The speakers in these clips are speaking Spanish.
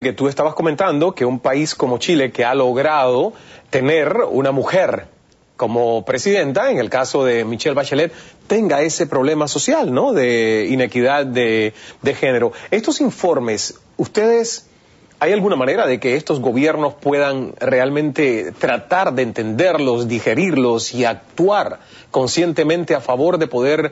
Que tú estabas comentando que un país como Chile, que ha logrado tener una mujer como presidenta, en el caso de Michelle Bachelet, tenga ese problema social, ¿no?, de inequidad de género. Estos informes, ¿hay alguna manera de que estos gobiernos puedan realmente tratar de entenderlos, digerirlos y actuar conscientemente a favor de poder,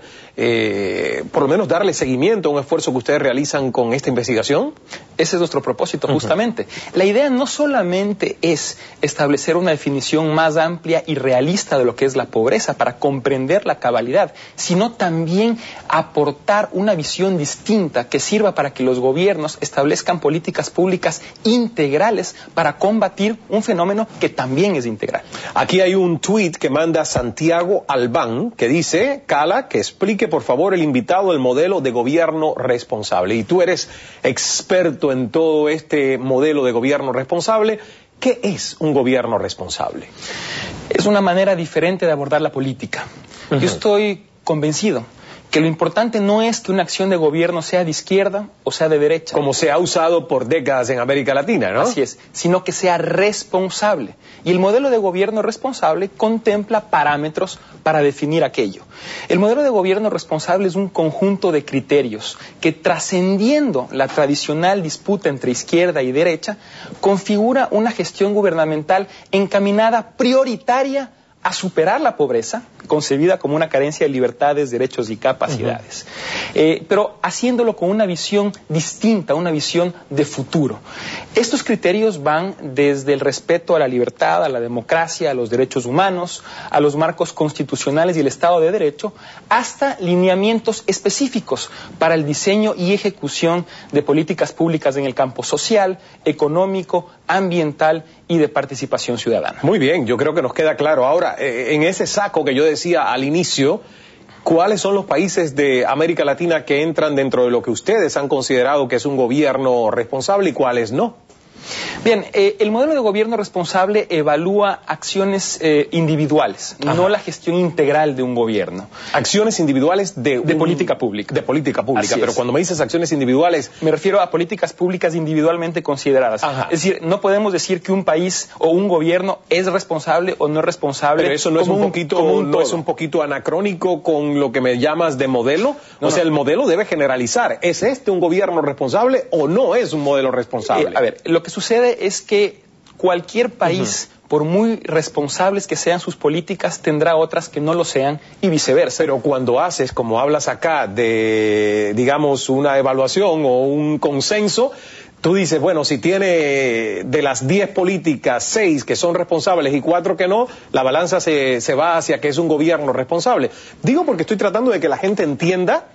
por lo menos, darle seguimiento a un esfuerzo que ustedes realizan con esta investigación? Ese es nuestro propósito, justamente. La idea no solamente es establecer una definición más amplia y realista de lo que es la pobreza para comprender la cabalidad, sino también aportar una visión distinta que sirva para que los gobiernos establezcan políticas públicas integrales para combatir un fenómeno que también es integral. Aquí hay un tuit que manda Santiago Albán que dice: Cala, que explique por favor el invitado el modelo de gobierno responsable. Y tú eres experto en todo este modelo de gobierno responsable. ¿Qué es un gobierno responsable? Es una manera diferente de abordar la política. Yo estoy convencido que lo importante no es que una acción de gobierno sea de izquierda o sea de derecha. Como se ha usado por décadas en América Latina, ¿no? Así es, sino que sea responsable. Y el modelo de gobierno responsable contempla parámetros para definir aquello. El modelo de gobierno responsable es un conjunto de criterios que, trascendiendo la tradicional disputa entre izquierda y derecha, configura una gestión gubernamental encaminada prioritaria a superar la pobreza, concebida como una carencia de libertades, derechos y capacidades, pero haciéndolo con una visión distinta, una visión de futuro. Estos criterios van desde el respeto a la libertad, a la democracia, a los derechos humanos, a los marcos constitucionales y el Estado de Derecho, hasta lineamientos específicos para el diseño y ejecución de políticas públicas en el campo social, económico, ambiental y de participación ciudadana. Muy bien, yo creo que nos queda claro. Ahora, en ese saco que yo decía al inicio, ¿cuáles son los países de América Latina que entran dentro de lo que ustedes han considerado que es un gobierno responsable y cuáles no? Bien, el modelo de gobierno responsable evalúa acciones individuales, no la gestión integral de un gobierno. Acciones individuales de política pública. De política pública, Así pero es. Cuando me dices acciones individuales... Me refiero a políticas públicas individualmente consideradas. Es decir, no podemos decir que un país o un gobierno es responsable o no es responsable. Pero eso no es un poquito anacrónico con lo que me llamas de modelo. O sea, el modelo debe generalizar. ¿Es este un gobierno responsable o no es un modelo responsable? A ver, lo que sucede es que cualquier país, por muy responsables que sean sus políticas, tendrá otras que no lo sean y viceversa. Pero cuando haces, como hablas acá, de, digamos, una evaluación o un consenso, tú dices, bueno, si tiene de las 10 políticas, 6 que son responsables y 4 que no, la balanza se va hacia que es un gobierno responsable. Digo porque estoy tratando de que la gente entienda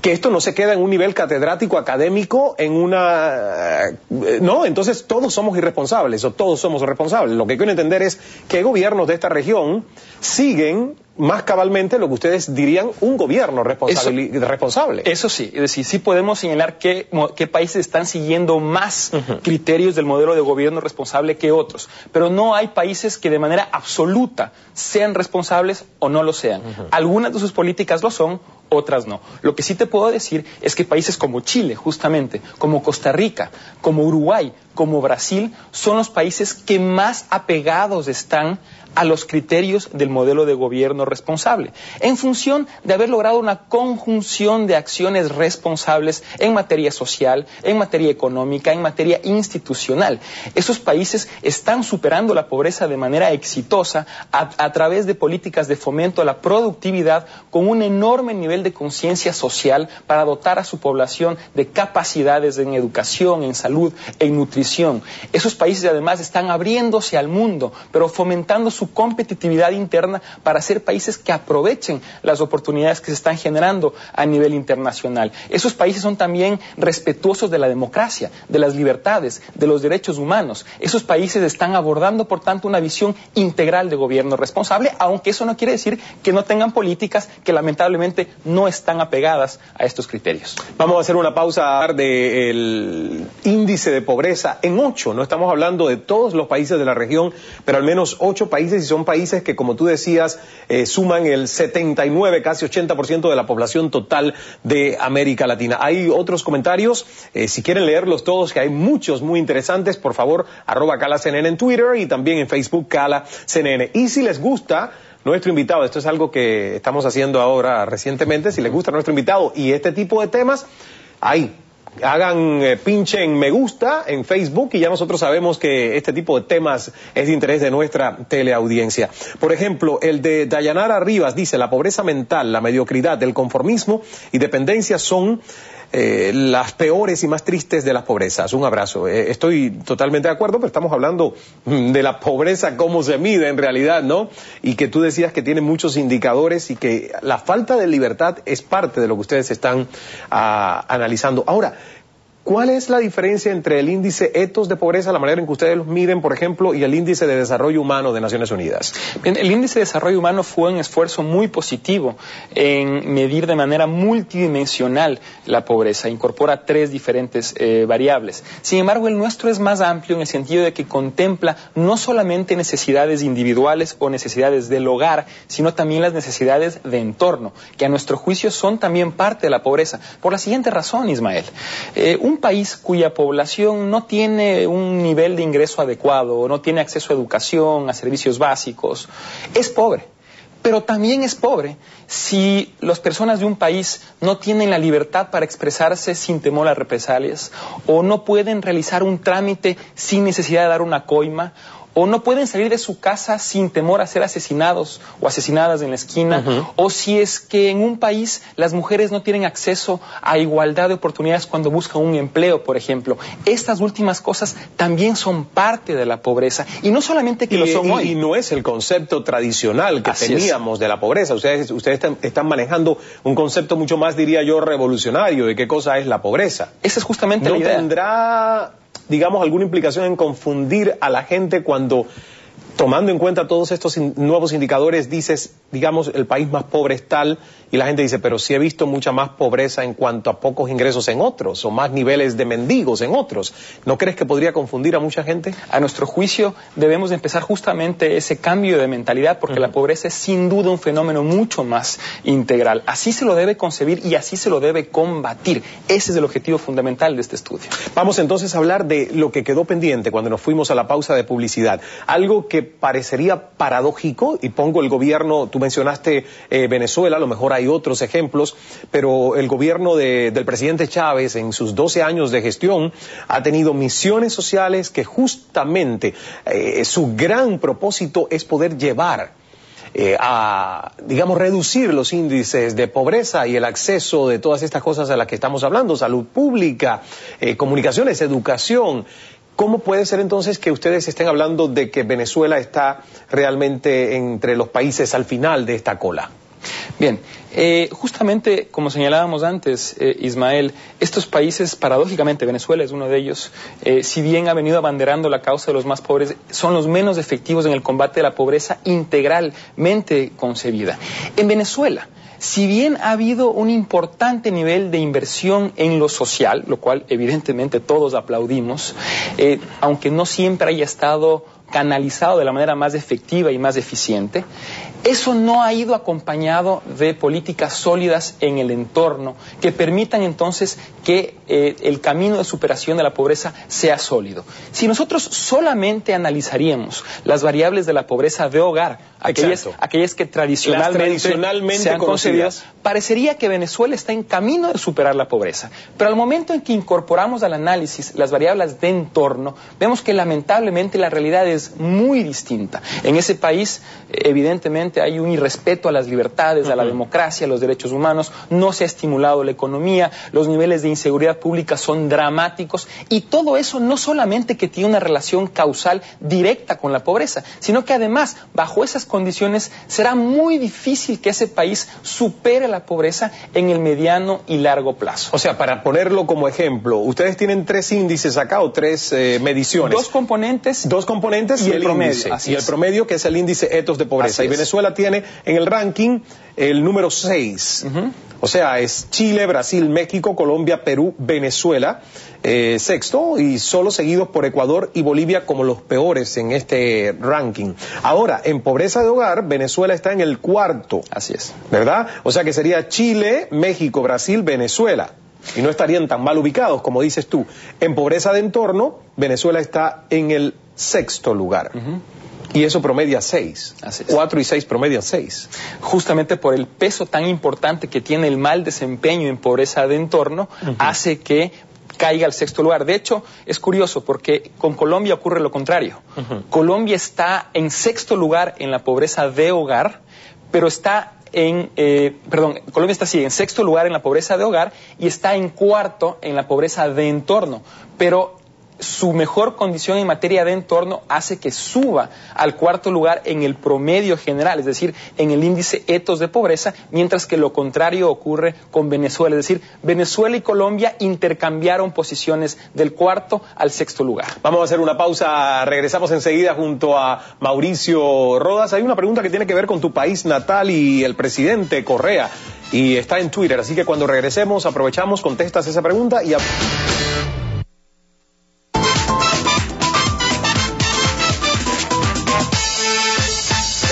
que esto no se queda en un nivel catedrático académico, no, entonces todos somos irresponsables o todos somos responsables. Lo que quiero entender es qué gobiernos de esta región siguen más cabalmente lo que ustedes dirían un gobierno responsable. Eso sí, es decir, sí podemos señalar qué países están siguiendo más criterios del modelo de gobierno responsable que otros, pero no hay países que de manera absoluta sean responsables o no lo sean. Algunas de sus políticas lo son, otras no. Lo que sí te puedo decir es que países como Chile, justamente, como Costa Rica, como Uruguay, como Brasil, son los países que más apegados están a los criterios del modelo de gobierno responsable, en función de haber logrado una conjunción de acciones responsables en materia social, en materia económica, en materia institucional. Esos países están superando la pobreza de manera exitosa a través de políticas de fomento a la productividad con un enorme nivel de conciencia social para dotar a su población de capacidades en educación, en salud, en nutrición. Esos países además están abriéndose al mundo, pero fomentando su competitividad interna para ser países que aprovechen las oportunidades que se están generando a nivel internacional. Esos países son también respetuosos de la democracia, de las libertades, de los derechos humanos. Esos países están abordando, por tanto, una visión integral de gobierno responsable, aunque eso no quiere decir que no tengan políticas que lamentablemente no están apegadas a estos criterios. Vamos a hacer una pausa del índice de pobreza pobreza en 8. No estamos hablando de todos los países de la región, pero al menos 8 países, y son países que, como tú decías, suman el 79, casi 80% de la población total de América Latina. Hay otros comentarios, si quieren leerlos todos, que hay muchos muy interesantes, por favor, @CalaCNN en Twitter y también en Facebook, CalaCNN. Y si les gusta nuestro invitado, esto es algo que estamos haciendo ahora recientemente, si les gusta nuestro invitado y este tipo de temas, pinchen me gusta en Facebook y ya nosotros sabemos que este tipo de temas es de interés de nuestra teleaudiencia. Por ejemplo, el de Dayanara Rivas dice: la pobreza mental, la mediocridad, el conformismo y dependencia son las peores y más tristes de las pobrezas. Un abrazo. Estoy totalmente de acuerdo, pero estamos hablando de la pobreza, cómo se mide en realidad, ¿no? Y que tú decías que tiene muchos indicadores y que la falta de libertad es parte de lo que ustedes están analizando. Ahora, ¿cuál es la diferencia entre el índice Ethos de pobreza, la manera en que ustedes los miden, por ejemplo, y el índice de desarrollo humano de Naciones Unidas? Bien, el índice de desarrollo humano fue un esfuerzo muy positivo en medir de manera multidimensional la pobreza. Incorpora 3 diferentes variables. Sin embargo, el nuestro es más amplio en el sentido de que contempla no solamente necesidades individuales o necesidades del hogar, sino también las necesidades de entorno, que a nuestro juicio son también parte de la pobreza. Por la siguiente razón, Ismael. Un país cuya población no tiene un nivel de ingreso adecuado, no tiene acceso a educación, a servicios básicos, es pobre. Pero también es pobre si las personas de un país no tienen la libertad para expresarse sin temor a represalias, o no pueden realizar un trámite sin necesidad de dar una coima, o no pueden salir de su casa sin temor a ser asesinados o asesinadas en la esquina, o si es que en un país las mujeres no tienen acceso a igualdad de oportunidades cuando buscan un empleo, por ejemplo. Estas últimas cosas también son parte de la pobreza, y no solamente que lo son hoy. Y no es el concepto tradicional que teníamos de la pobreza. Ustedes están manejando un concepto mucho más, diría yo, revolucionario de qué cosa es la pobreza. Esa es justamente la idea. ¿No tendrá, digamos, alguna implicación en confundir a la gente cuando, tomando en cuenta todos estos nuevos indicadores, dices, digamos, el país más pobre es tal, y la gente dice, pero sí he visto mucha más pobreza en cuanto a pocos ingresos en otros, o más niveles de mendigos en otros? ¿No crees que podría confundir a mucha gente? A nuestro juicio, debemos de empezar justamente ese cambio de mentalidad, porque la pobreza es sin duda un fenómeno mucho más integral. Así se lo debe concebir y así se lo debe combatir. Ese es el objetivo fundamental de este estudio. Vamos entonces a hablar de lo que quedó pendiente cuando nos fuimos a la pausa de publicidad. Algo que parecería paradójico, y pongo el gobierno, tú mencionaste Venezuela, a lo mejor hay otros ejemplos, pero el gobierno del presidente Chávez en sus 12 años de gestión ha tenido misiones sociales que justamente su gran propósito es poder llevar a, digamos, reducir los índices de pobreza y el acceso de todas estas cosas a las que estamos hablando, salud pública, comunicaciones, educación. ¿Cómo puede ser entonces que ustedes estén hablando de que Venezuela está realmente entre los países al final de esta cola? Bien, justamente como señalábamos antes, Ismael, estos países, paradójicamente Venezuela es uno de ellos, si bien ha venido abanderando la causa de los más pobres, son los menos efectivos en el combate de la pobreza integralmente concebida. En Venezuela, si bien ha habido un importante nivel de inversión en lo social, lo cual evidentemente todos aplaudimos, aunque no siempre haya estado canalizado de la manera más efectiva y más eficiente, eso no ha ido acompañado de políticas sólidas en el entorno que permitan entonces que el camino de superación de la pobreza sea sólido. Si nosotros solamente analizaríamos las variables de la pobreza de hogar, aquellas que tradicionalmente se han concebido, parecería que Venezuela está en camino de superar la pobreza. Pero al momento en que incorporamos al análisis las variables de entorno, vemos que lamentablemente la realidad es muy distinta. En ese país, evidentemente, hay un irrespeto a las libertades, a la democracia, a los derechos humanos, no se ha estimulado la economía, los niveles de inseguridad pública son dramáticos, y todo eso no solamente que tiene una relación causal directa con la pobreza, sino que además, bajo esas condiciones, será muy difícil que ese país supere la pobreza en el mediano y largo plazo. O sea, para ponerlo como ejemplo, ustedes tienen 3 índices acá, o 3 mediciones. Dos componentes diferentes y el promedio, índice. Y el promedio, que es el índice Ethos de pobreza. Y Venezuela tiene en el ranking el número 6. O sea, es Chile, Brasil, México, Colombia, Perú, Venezuela, sexto, y solo seguidos por Ecuador y Bolivia como los peores en este ranking. Ahora, en pobreza de hogar, Venezuela está en el cuarto. Así es. ¿Verdad? O sea que sería Chile, México, Brasil, Venezuela. Y no estarían tan mal ubicados, como dices tú. En pobreza de entorno, Venezuela está en el sexto lugar. Y eso promedia 6. 4 y 6 promedian 6. Justamente por el peso tan importante que tiene el mal desempeño en pobreza de entorno, hace que caiga al sexto lugar. De hecho, es curioso porque con Colombia ocurre lo contrario. Colombia está en sexto lugar en la pobreza de hogar, pero está Colombia está así, en sexto lugar en la pobreza de hogar y está en cuarto en la pobreza de entorno, pero su mejor condición en materia de entorno hace que suba al cuarto lugar en el promedio general, es decir, en el índice Ethos de pobreza, mientras que lo contrario ocurre con Venezuela, es decir, Venezuela y Colombia intercambiaron posiciones del cuarto al sexto lugar. Vamos a hacer una pausa, regresamos enseguida junto a Mauricio Rodas. Hay una pregunta que tiene que ver con tu país natal y el presidente Correa, y está en Twitter, así que cuando regresemos aprovechamos, contestas esa pregunta y...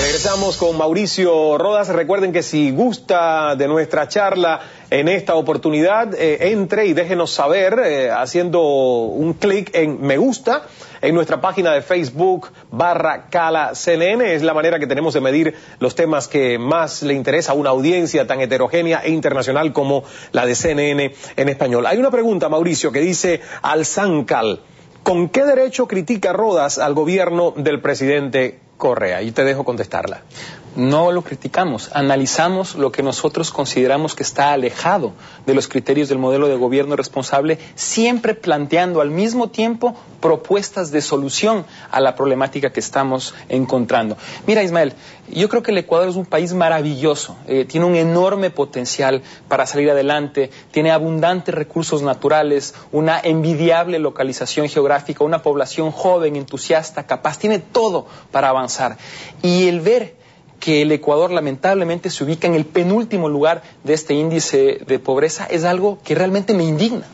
Regresamos con Mauricio Rodas. Recuerden que si gusta de nuestra charla en esta oportunidad, entre y déjenos saber haciendo un clic en me gusta en nuestra página de Facebook /CalaCNN. Es la manera que tenemos de medir los temas que más le interesa a una audiencia tan heterogénea e internacional como la de CNN en español. Hay una pregunta, Mauricio, que dice Alzancal: ¿con qué derecho critica Rodas al gobierno del presidente Correa? Y te dejo contestarla. No lo criticamos, analizamos lo que nosotros consideramos que está alejado de los criterios del modelo de gobierno responsable, siempre planteando al mismo tiempo propuestas de solución a la problemática que estamos encontrando. Mira, Ismael, yo creo que el Ecuador es un país maravilloso, tiene un enorme potencial para salir adelante, tiene abundantes recursos naturales, una envidiable localización geográfica, una población joven, entusiasta, capaz, tiene todo para avanzar. Y el ver que el Ecuador lamentablemente se ubica en el penúltimo lugar de este índice de pobreza es algo que realmente me indigna.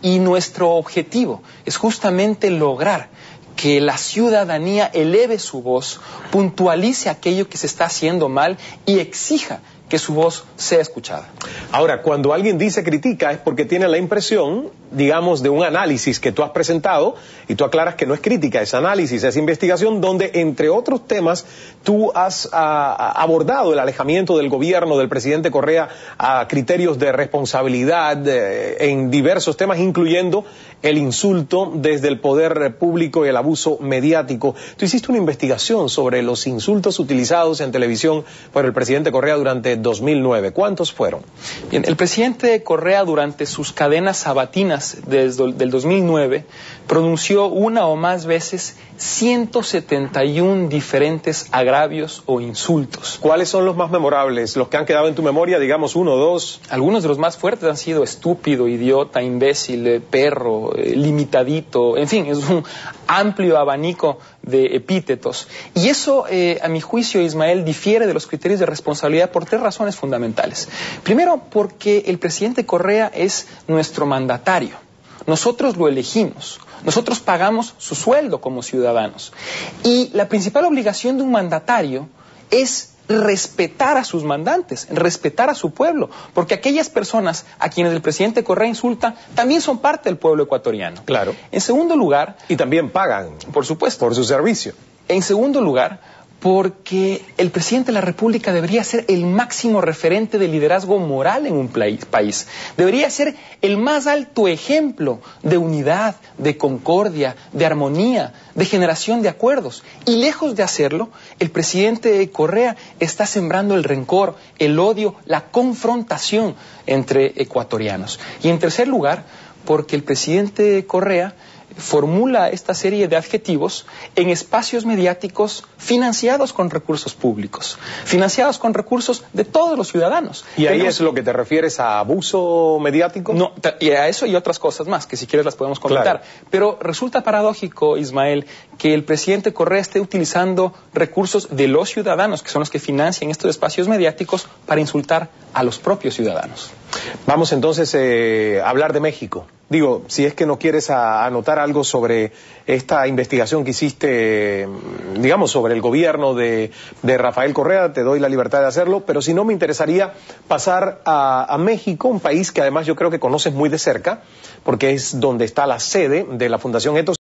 Y nuestro objetivo es justamente lograr que la ciudadanía eleve su voz, puntualice aquello que se está haciendo mal y exija que su voz sea escuchada. Ahora, cuando alguien dice critica es porque tiene la impresión, digamos, de un análisis que tú has presentado y tú aclaras que no es crítica, es análisis, es investigación, donde entre otros temas tú has abordado el alejamiento del gobierno del presidente Correa a criterios de responsabilidad en diversos temas, incluyendo el insulto desde el poder público y el abuso mediático. Tú hiciste una investigación sobre los insultos utilizados en televisión por el presidente Correa durante 2009. ¿Cuántos fueron? Bien, el presidente Correa durante sus cadenas sabatinas desde del 2009 pronunció una o más veces 171 diferentes agravios o insultos. ¿Cuáles son los más memorables? Los que han quedado en tu memoria, digamos 1 o 2. Algunos de los más fuertes han sido estúpido, idiota, imbécil, perro, limitadito, en fin, es un amplio abanico de epítetos. Y eso, a mi juicio, Ismael, difiere de los criterios de responsabilidad por 3 razones fundamentales. Primero, porque el presidente Correa es nuestro mandatario. Nosotros lo elegimos. Nosotros pagamos su sueldo como ciudadanos. Y la principal obligación de un mandatario es respetar a sus mandantes, respetar a su pueblo, porque aquellas personas a quienes el presidente Correa insulta también son parte del pueblo ecuatoriano. Claro. En segundo lugar... Y también pagan. Por supuesto. Por su servicio. En segundo lugar, porque el presidente de la República debería ser el máximo referente de liderazgo moral en un país. Debería ser el más alto ejemplo de unidad, de concordia, de armonía, de generación de acuerdos. Y lejos de hacerlo, el presidente Correa está sembrando el rencor, el odio, la confrontación entre ecuatorianos. Y en tercer lugar, porque el presidente Correa formula esta serie de adjetivos en espacios mediáticos financiados con recursos públicos, financiados con recursos de todos los ciudadanos. ¿Y ahí es lo que te refieres a abuso mediático? No, y a eso y otras cosas más, que si quieres las podemos comentar. Claro. Pero resulta paradójico, Ismael, que el presidente Correa esté utilizando recursos de los ciudadanos, que son los que financian estos espacios mediáticos, para insultar a los propios ciudadanos. Vamos entonces a hablar de México. Digo, si es que no quieres anotar algo sobre esta investigación que hiciste, digamos, sobre el gobierno de Rafael Correa, te doy la libertad de hacerlo, pero si no, me interesaría pasar a México, un país que además yo creo que conoces muy de cerca, porque es donde está la sede de la Fundación Ethos.